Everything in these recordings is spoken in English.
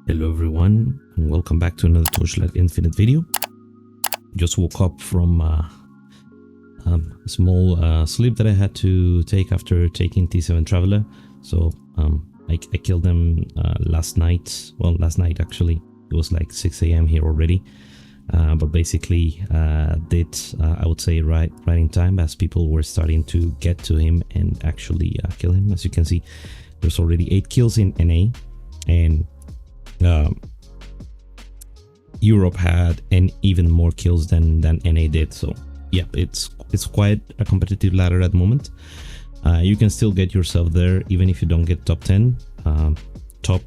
Hello everyone, and welcome back to another Torchlight Infinite video. Just woke up from a small sleep that I had to take after taking T7 Traveler. So I killed them last night. Well, last night actually. It was like 6 AM here already. But basically did I would say right in time, as people were starting to get to him and actually kill him. As you can see, there's already 8 kills in NA, and Europe had even more kills than NA did. So yeah, it's quite a competitive ladder at the moment. You can still get yourself there even if you don't get top 10. Top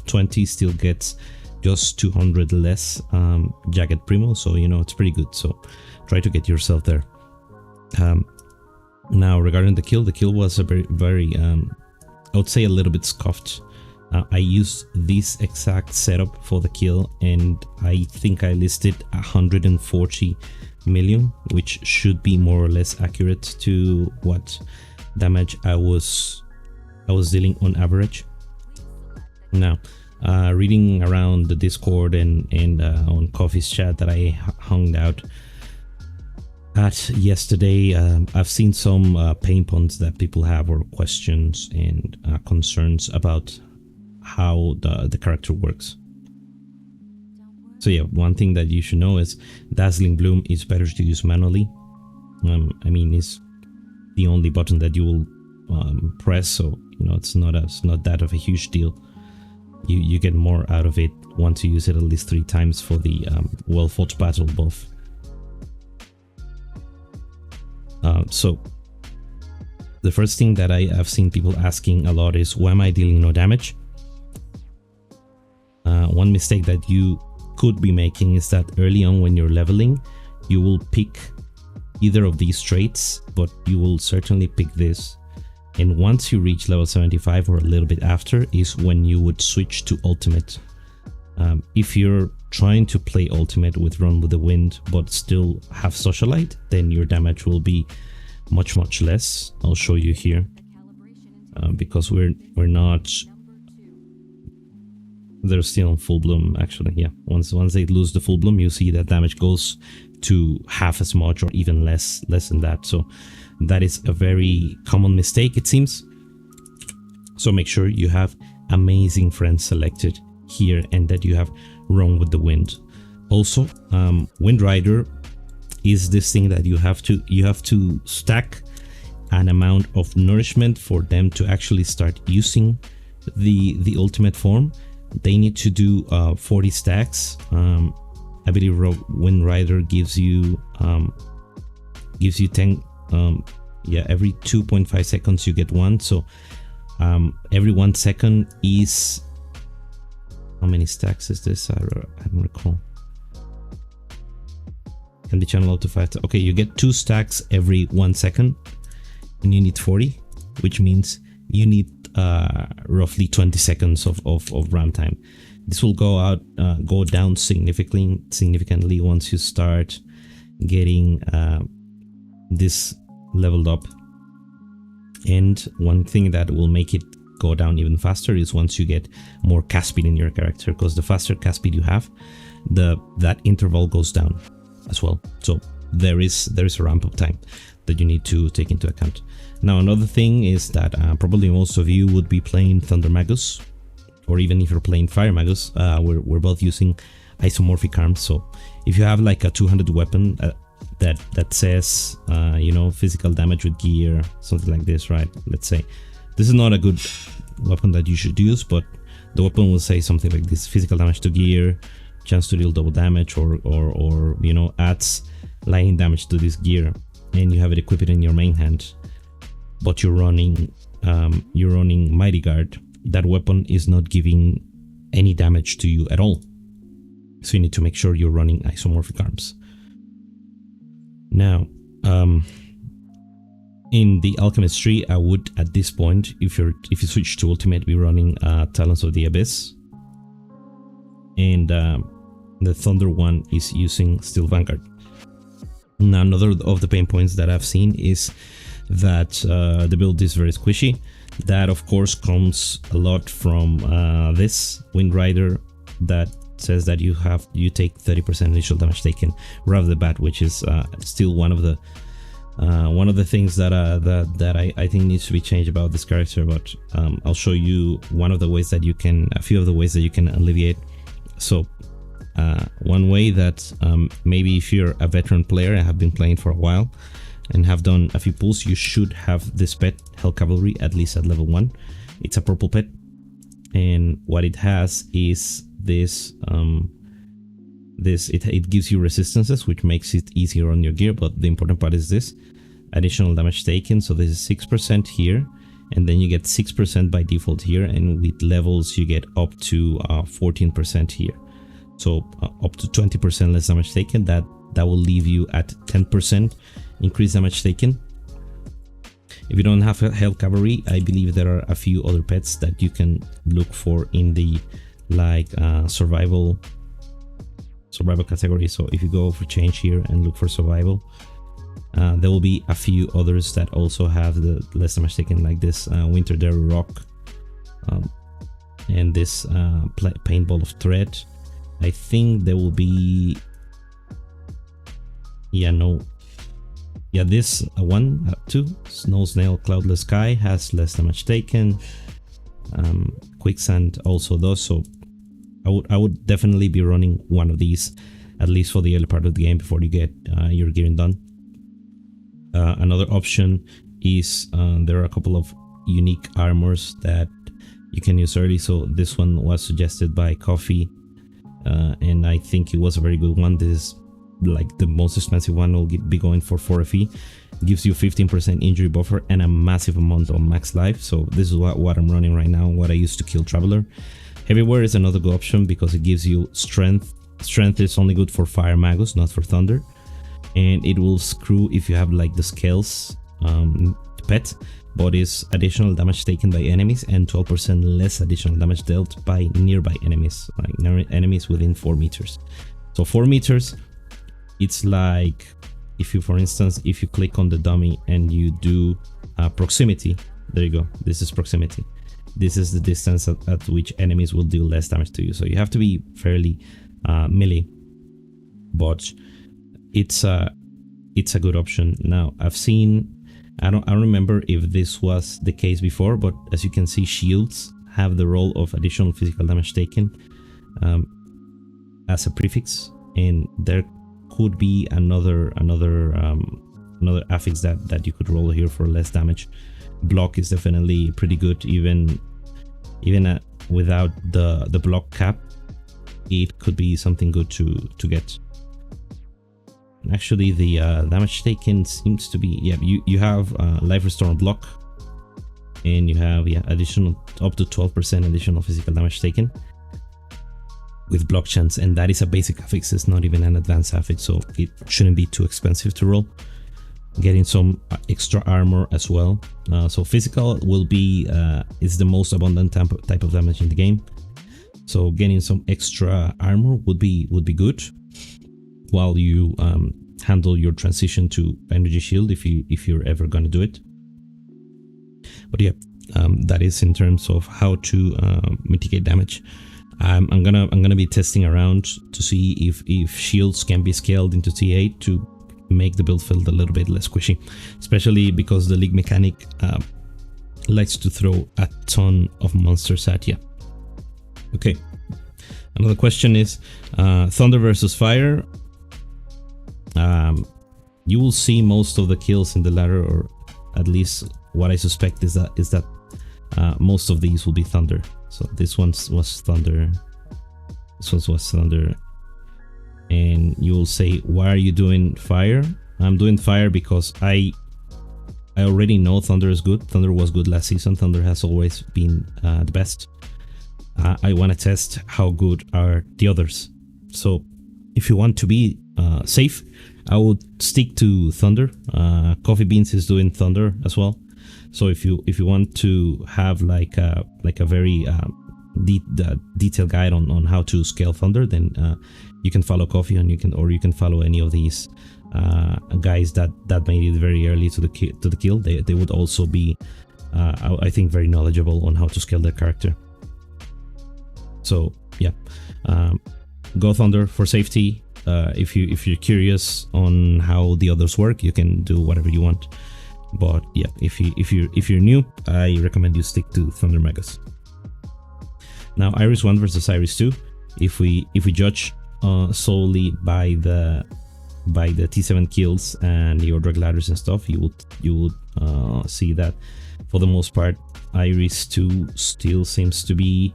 20 still gets just 200 less jagged primo, so you know it's pretty good. So try to get yourself there. Now regarding the kill was a very I would say a little bit scuffed. I used this exact setup for the kill, and I think I listed 140 million, which should be more or less accurate to what damage I was dealing on average. Now, reading around the Discord and on Coffee's chat that I hung out at yesterday, I've seen some pain points that people have, or questions and concerns about how the character works. So yeah, one thing that you should know is Dazzling Bloom is better to use manually. I mean, it's the only button that you will press, so you know it's not that of a huge deal. You get more out of it once you use it at least 3 times for the well fought battle buff. So the first thing that I have seen people asking a lot is, why am I dealing no damage? One mistake that you could be making is that early on when you're leveling, you will pick either of these traits, but you will certainly pick this. And once you reach level 75 or a little bit after is when you would switch to ultimate. If you're trying to play ultimate with Run with the Wind but still have Socialite, then your damage will be much less. I'll show you here, because we're not. They're still in full bloom actually. Yeah, once they lose the full bloom, you see that damage goes to half as much or even less than that. So that is a very common mistake, it seems. So make sure you have amazing friends selected here and that you have Run with the Wind. Also, Wind Rider is this thing that you have to stack an amount of nourishment for them to actually start using the ultimate form. They need to do 40 stacks. I believe Wind Rider gives you 10. Yeah, every 2.5 seconds you get one. So every 1 second is, how many stacks is this? I don't recall. Can be channeled up to 5. Okay, you get 2 stacks every 1 second, and you need 40, which means you need roughly 20 seconds of runtime. This will go down significantly once you start getting this leveled up. And one thing that will make it go down even faster is once you get more cast speed in your character, because the faster cast speed you have, that interval goes down as well. So there is a ramp up time that you need to take into account. Now another thing is that probably most of you would be playing Thunder Magus, or even if you're playing Fire Magus, we're both using isomorphic arms. So if you have like a 200 weapon that says you know, physical damage with gear, something like this, right? Let's say this is not a good weapon that you should use, but the weapon will say something like this: physical damage to gear, chance to deal double damage, or you know, adds lightning damage to this gear, and you have it equipped in your main hand, but you're running Mighty Guard. That weapon is not giving any damage to you at all, so you need to make sure you're running isomorphic arms. Now in the Alchemist tree, I would at this point, if you switch to ultimate, be running Talons of the Abyss, and the Thunder one is using Steel Vanguard. Now another of the pain points that I've seen is that the build is very squishy. That of course comes a lot from this Wind Rider that says that you take 30% initial damage taken right off the bat, which is still one of the things that I think needs to be changed about this character. But I'll show you a few of the ways that you can alleviate. So one way that maybe if you're a veteran player and have been playing for a while and have done a few pulls, you should have this pet, Hell Cavalry, at least at level 1. It's a purple pet, and what it has is this it gives you resistances, which makes it easier on your gear. But the important part is this additional damage taken. So this is 6% here, and then you get 6% by default here, and with levels you get up to 14% here. So up to 20% less damage taken. That will leave you at 10% increased damage taken. If you don't have Hell Cavalry, I believe there are a few other pets that you can look for in the survival category. So if you go for change here and look for survival, there will be a few others that also have the less damage taken, like this Winter Dairy Rock and this Paintball of Thread. I think there will be this one, 2 Snow Snail Cloudless Sky has less damage taken. Quicksand also does. So I would definitely be running one of these, at least for the early part of the game, before you get your gearing done. Another option is there are a couple of unique armors that you can use early. So this one was suggested by Coffee, and I think it was a very good one. This is like the most expensive one. Will be going for 4 FE. Gives you 15% injury buffer and a massive amount of max life. So this is what I'm running right now, what I used to kill Traveler. Heavyware is another good option because it gives you strength. Strength is only good for Fire Magus, not for Thunder. And it will screw if you have like the Scales pet, but is additional damage taken by enemies and 12% less additional damage dealt by nearby enemies, like enemies within 4 meters. So 4 meters, it's like if you, for instance, if you click on the dummy and you do proximity, there you go, this is proximity. This is the distance at which enemies will deal less damage to you. So you have to be fairly melee, but it's a good option. Now I've seen, I don't remember if this was the case before, but as you can see, shields have the role of additional physical damage taken as a prefix, and there could be another affix that you could roll here for less damage. Block is definitely pretty good, even without the block cap. It could be something good to get. Actually, the damage taken seems to be, you have life restore on block, and you have additional up to 12% additional physical damage taken with block chance, and that is a basic affix. It's not even an advanced affix, so it shouldn't be too expensive to roll. Getting some extra armor as well. So physical will be is the most abundant type of damage in the game. So getting some extra armor would be good while you handle your transition to energy shield, if you're ever gonna do it. But yeah, that is in terms of how to mitigate damage. I'm gonna be testing around to see if shields can be scaled into T8 to make the build feel a little bit less squishy, especially because the league mechanic likes to throw a ton of monsters at you. Okay, another question is Thunder versus Fire. You will see most of the kills in the latter, or at least what I suspect is that most of these will be Thunder. So this one was Thunder, this one was Thunder, and you will say, why are you doing Fire? I'm doing Fire because I already know Thunder is good. Thunder was good last season. Thunder has always been the best. I want to test how good are the others. So if you want to be safe, I would stick to Thunder. Coffee Beans is doing Thunder as well. So if you want to have like a very detailed guide on how to scale Thunder, then you can follow Coffee, and you can follow any of these guys that made it very early to the kill, they would also be I think very knowledgeable on how to scale their character. So yeah, go Thunder for safety. If you're curious on how the others work, you can do whatever you want. But yeah, if you're new, I recommend you stick to Thunder Megas. Now Iris 1 versus Iris 2. If we judge solely by the T7 kills and the drag ladders and stuff, you would see that for the most part Iris 2 still seems to be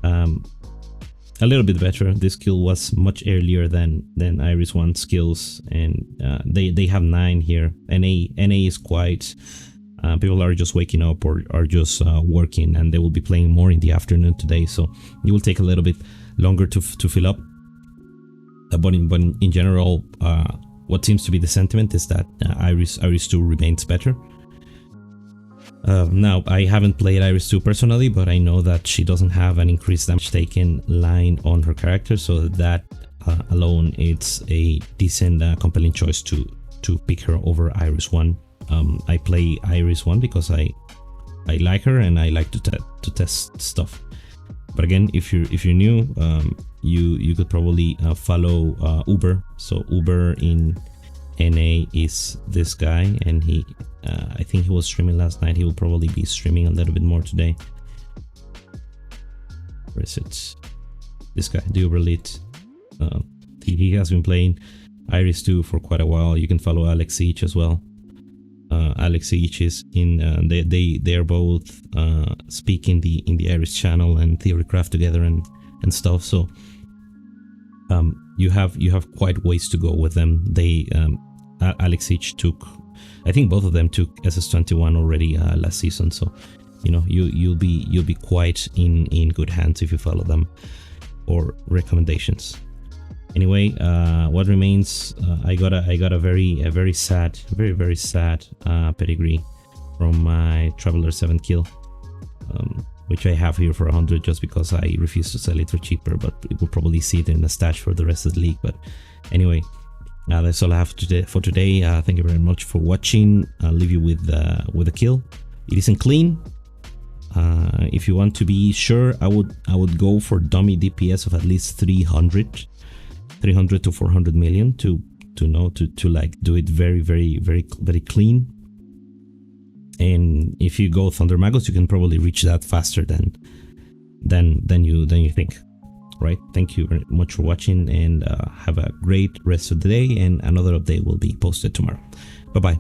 a little bit better. This kill was much earlier than Iris 1's kills, and they have 9 here. NA is quite people are just waking up or are just working, and they will be playing more in the afternoon today, so it will take a little bit longer to fill up. But in general, what seems to be the sentiment is that Iris 2 remains better. Now, I haven't played Iris 2 personally, but I know that she doesn't have an increased damage taken line on her character, so that alone it's a decent compelling choice to pick her over Iris 1. I play Iris 1 because I like her and I like to test stuff. But again, if you're new, you could probably follow Uber. So Uber in NA is this guy, and he I think he was streaming last night. He will probably be streaming a little bit more today. Where is it? This guy, the Uber lead. He has been playing Iris 2 for quite a while. You can follow Alex Siege as well. Alex Siege is in they are both speak in the Iris channel and Theorycraft together and stuff. So you have quite ways to go with them. They Alex Siege took, I think both of them took SS21 already last season, so you know you'll be quite in good hands if you follow them or recommendations. Anyway, what remains? I got a very sad pedigree from my Traveler 7 kill, which I have here for 100 just because I refuse to sell it for cheaper, but we will probably see it in the stash for the rest of the league. But anyway, that's all I have for today. Thank you very much for watching. I'll leave you with a kill. It isn't clean. If you want to be sure, I would go for dummy DPS of at least 300 to 400 million to like do it very clean. And if you go Thunder Magos, you can probably reach that faster than you think. Right? Thank you very much for watching, and have a great rest of the day, and another update will be posted tomorrow. Bye bye.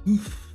Oof.